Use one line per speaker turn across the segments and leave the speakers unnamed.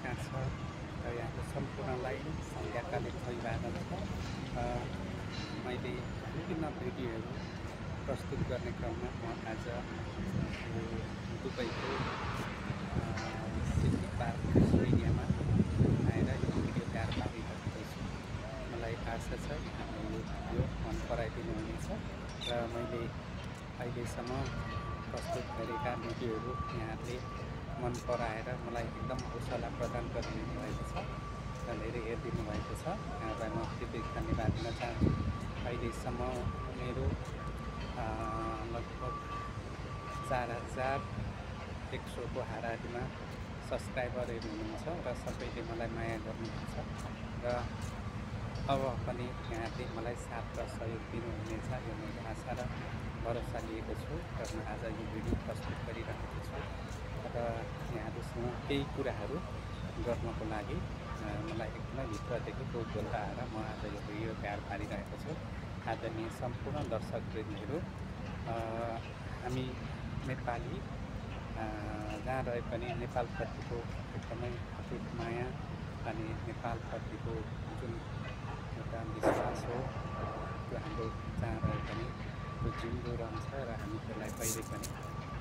नमस्कार छ र यहाँको सम्पूर्णलाई सन्ध्याकालीन अभिवादन छ। मैले विभिन्न भिडियोहरू प्रस्तुत गर्ने क्रममा म आज यो दुबईको सिटी पार्क एरियामा आएर यो भिडियो तयार पारिरहेको छु। मलाई आशा छ यहाँले यो भिडियो मन पराइदिनुहुनेछ र मैले अहिलेसम्म प्रस्तुत गरेका भिडियोहरू यहाँले मन पराएर मलाई एकदम हौसला प्रदान गरिदिनु भएको छ र धेरै हेरिदिनु भएको छ। यहाँलाई म कृतज्ञ धन्यवाद दिन चाहन्छु। अहिलेसम्म मेरो लगभग 4100 को हाराहारीमा सब्सक्राइबरहरू हुनुहुन्छ र सबैले मलाई माया गर्नुहुन्छ र अब पनि यहाँले मलाई साथ र सहयोग दिनुहुनेछ यो मैले आशा र भरोसा लिएको छु र म आज यो भिडियो प्रस्तुत गरिरहेको छु र यहाँहरूसँग केही कुराहरू गर्नको लागि मलाई एकदमै भित्रदेखि कौतूहल आएर म आज यो भिडियो तयार पारिरहेको छु। आदरणीय सम्पूर्ण दर्शकवृन्दहरू, हामी नेपाली जहाँ रहे पनि नेपालप्रतिको एकदमै अटुट माया अनि नेपालप्रतिको जुन एउटा विश्वास हो त्यो हाम्रो जहाँ रहे पनि त्यो जिउँदो रहन्छ र हामी त्यसलाई कहिले पनि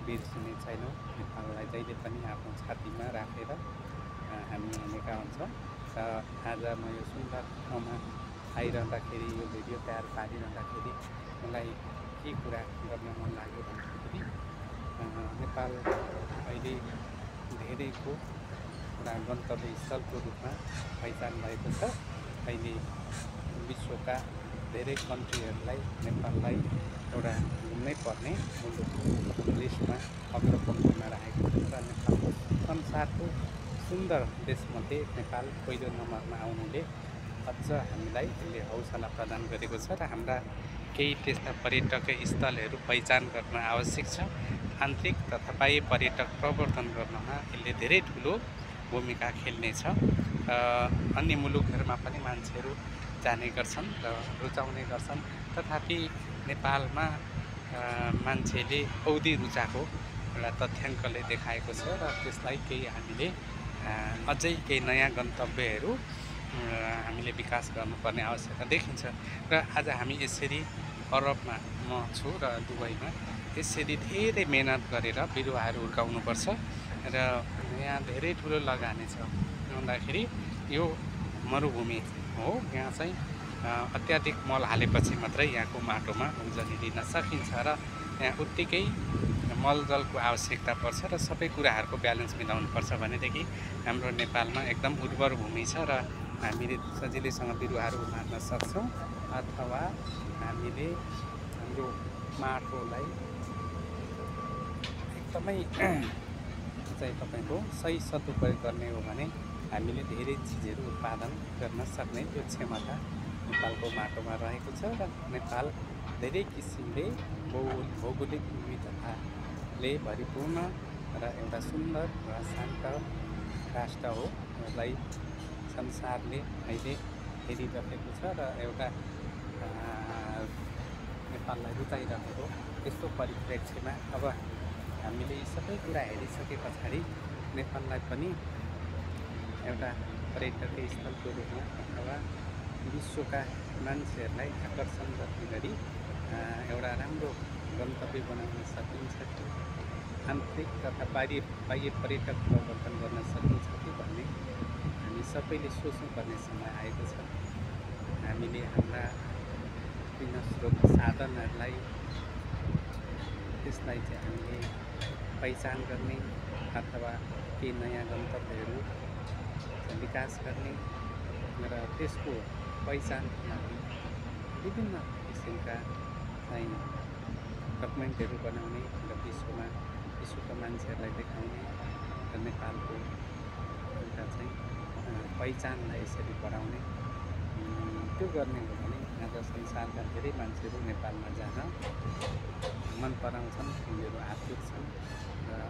बिर्सिने छैनौँ। नेपाललाई जहिले पनि आफ्नो छातीमा राखेर हामी हिँडेका हुन्छौँ र आज म यो सुन्दर ठाउँमा आइरहँदाखेरि यो भिडियो तयार पारिरहँदाखेरि मलाई के कुरा गर्न मन लाग्यो भन्दाखेरि नेपाल अहिले धेरैको एउटा गन्तव्य स्थलको रूपमा पहिचान भएको छ। अहिले विश्वका धेरै कन्ट्रीहरूलाई नेपाललाई एउटा घुम्नै पर्ने मुलुकको लिस्टमा अग्रपङ्क्तिमा राखेको छ र नेपालको संसारको सुन्दर देशमध्ये नेपाल पहिलो नम्बरमा आउनुले अझ हामीलाई यसले हौसला प्रदान गरेको छ र हाम्रा केही त्यस्ता पर्यटकीय स्थलहरू पहिचान गर्न आवश्यक छ। आन्तरिक तथा बाह्य पर्यटक प्रवर्धन गर्नमा यसले धेरै ठुलो भूमिका खेल्नेछ। अन्य मुलुकहरूमा पनि मान्छेहरू जाने गर्छन् र रुचाउने गर्छन्, तथापि नेपालमा मान्छेले औधी रुचाएको एउटा तथ्याङ्कले देखाएको छ र त्यसलाई केही हामीले अझै केही नयाँ गन्तव्यहरू हामीले विकास गर्नुपर्ने आवश्यकता देखिन्छ। र आज हामी यसरी अरबमा म छु र दुबईमा यसरी धेरै मेहनत गरेर बिरुवाहरू हुर्काउनुपर्छ र यहाँ धेरै ठुलो लगानी छ भन्दाखेरि यो मरुभूमि हो। यहाँ चाहिँ अत्याधिक मल हालेपछि मात्रै यहाँको माटोमा उब्जनी दिन सकिन्छ र यहाँ उत्तिकै मलजलको आवश्यकता पर्छ र सबै कुराहरूको ब्यालेन्स मिलाउनुपर्छ भनेदेखि हाम्रो नेपालमा एकदम उर्वर भूमि छ र हामीले सजिलैसँग बिरुवाहरू उमार्न सक्छौँ अथवा हामीले हाम्रो माटोलाई एकदमै चाहिँ तपाईँको सही सदुपयोग गर्ने हो भने हामीले धेरै चिजहरू उत्पादन गर्न सक्ने त्यो क्षमता नेपालको माटोमा रहेको छ र नेपाल धेरै किसिमले भौगोलिक विविधताले भरिपूर्ण र एउटा सुन्दर र शान्त राष्ट्र हो। यसलाई संसारले अहिले हेरिरहेको छ र एउटा नेपाललाई रुचाइरहेको यस्तो परिप्रेक्ष्यमा अब हामीले यी सबै कुरा हेरिसके पछाडि नेपाललाई पनि एउटा पर्यटकीय स्थलको रूपमा अथवा विश्वका मान्छेहरूलाई आकर्षण गर्ने गरी एउटा राम्रो गन्तव्य बनाउन सकिन्छ कि आन्तरिक तथा बाह्य पर्यटक प्रवर्धन गर्न सकिन्छ कि भन्ने हामी सबैले सोच्नुपर्ने समय आएको छ। हामीले हाम्रा विभिन्न स्रोत साधनहरूलाई त्यसलाई चाहिँ हामीले पहिचान गर्ने अथवा केही नयाँ गन्तव्यहरू विकास गर्ने र त्यसको पहिचानको लागि विभिन्न किसिमका चाहिँ डकुमेन्टहरू बनाउने र विश्वका मान्छेहरूलाई देखाउने र नेपालको एउटा चाहिँ पहिचानलाई यसरी बढाउने त्यो गर्ने हो भने आज संसारका धेरै मान्छेहरू नेपालमा जान मन पराउँछन्, उनीहरू आतुर छन् र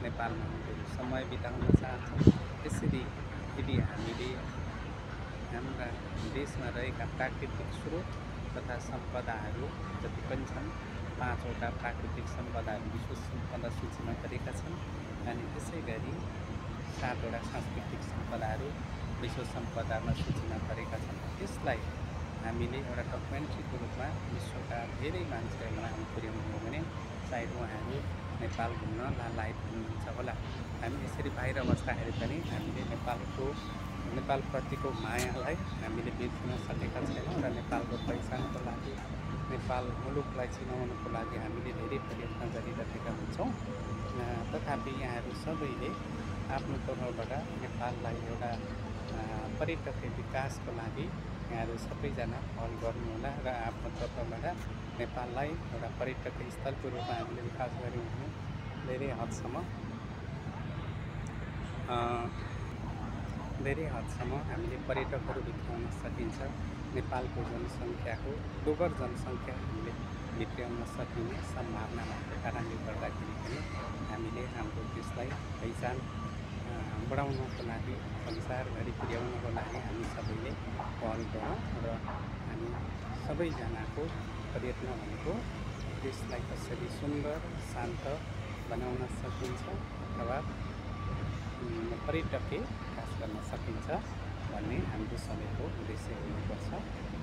नेपालमा उनीहरू समय बिताउन चाहन्छन्। त्यसरी यदि हामीले हाम्रा देशमा रहेका प्राकृतिक स्रोत तथा सम्पदाहरू जति पनि छन् 5वटा प्राकृतिक सम्पदाहरू विश्व सम्पदा सूचीमा गरेका छन् अनि त्यसै गरी 7वटा सांस्कृतिक सम्पदाहरू विश्व सम्पदामा सूचीमा गरेका छन्। त्यसलाई हामीले एउटा डकुमेन्ट्रीको रूपमा विश्वका धेरै मान्छेहरूलाई हामी पुर्याउनु हो भने सायद उहाँहरू नेपाल घुम्न लालायत हुनुहुन्छ होला। हामी यसरी बाहिर बस्दाखेरि पनि हामीले नेपालप्रतिको मायालाई हामीले बिर्सिन सकेका छैनौँ र नेपालको पहिचानको लागि नेपाल मुलुकलाई चिनाउनको लागि हामीले धेरै प्रयत्न गरिरहेका हुन्छौँ। तथापि यहाँहरू सबैले आफ्नो तर्फबाट नेपाललाई एउटा पर्यटकीय विकासको लागि यहाँहरू सबैजना पहल गर्नुहोला र आफ्नो तर्फबाट नेपाललाई एउटा पर्यटकीय स्थलको रूपमा हामीले विकास गऱ्यौँ भने धेरै हदसम्म हामीले पर्यटकहरू भित्राउन सकिन्छ। नेपालको जनसङ्ख्याको दोब्बर जनसङ्ख्या हामीले भित्राउन सकिने सम्भावना भएको कारणले गर्दाखेरि पनि हामीले हाम्रो देशलाई पहिचान बढाउनको लागि संसारभरि पुर्याउनको लागि हामी सबैले पहल गरौँ र हामी सबैजनाको प्रयत्न भनेको देशलाई कसरी सुन्दर शान्त बनाउन सकिन्छ अथवा पर्यटकीय विकास गर्न सकिन्छ भन्ने हाम्रो सबैको उद्देश्य हुनुपर्छ।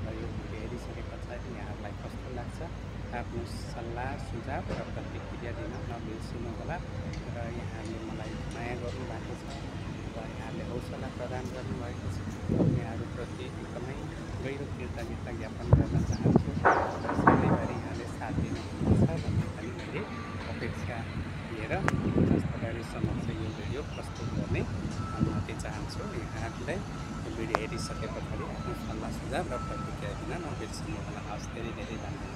र यो भिडियो हेरिसके पछाडि यहाँहरूलाई कस्तो लाग्छ आफ्नो सल्लाह सुझाव र प्रतिक्रिया दिन नबिर्सिनुहोला। र यहाँले मलाई माया गर्नुभएको छ र यहाँले हौसला प्रदान गर्नुभएको छ। यहाँहरूप्रति एकदमै गहिरो कृतज्ञता ज्ञापन गर्न चाहन्छु र सधैँभरि यहाँले साथ दिनुहुन्छ भन्ने पनि मैले अपेक्षा लिएर दर्शकहरू समक्ष यो भिडियो प्रस्तुत गर्ने अनुमति चाहन्छु। यहाँहरूलाई भिडियो हेरिसके पछाडि आफ्नो सल्लाह सुझाव र प्रतिक्रिया दिन नबिर्सिनुहोला। हवस्, धेरै धेरै धन्यवाद।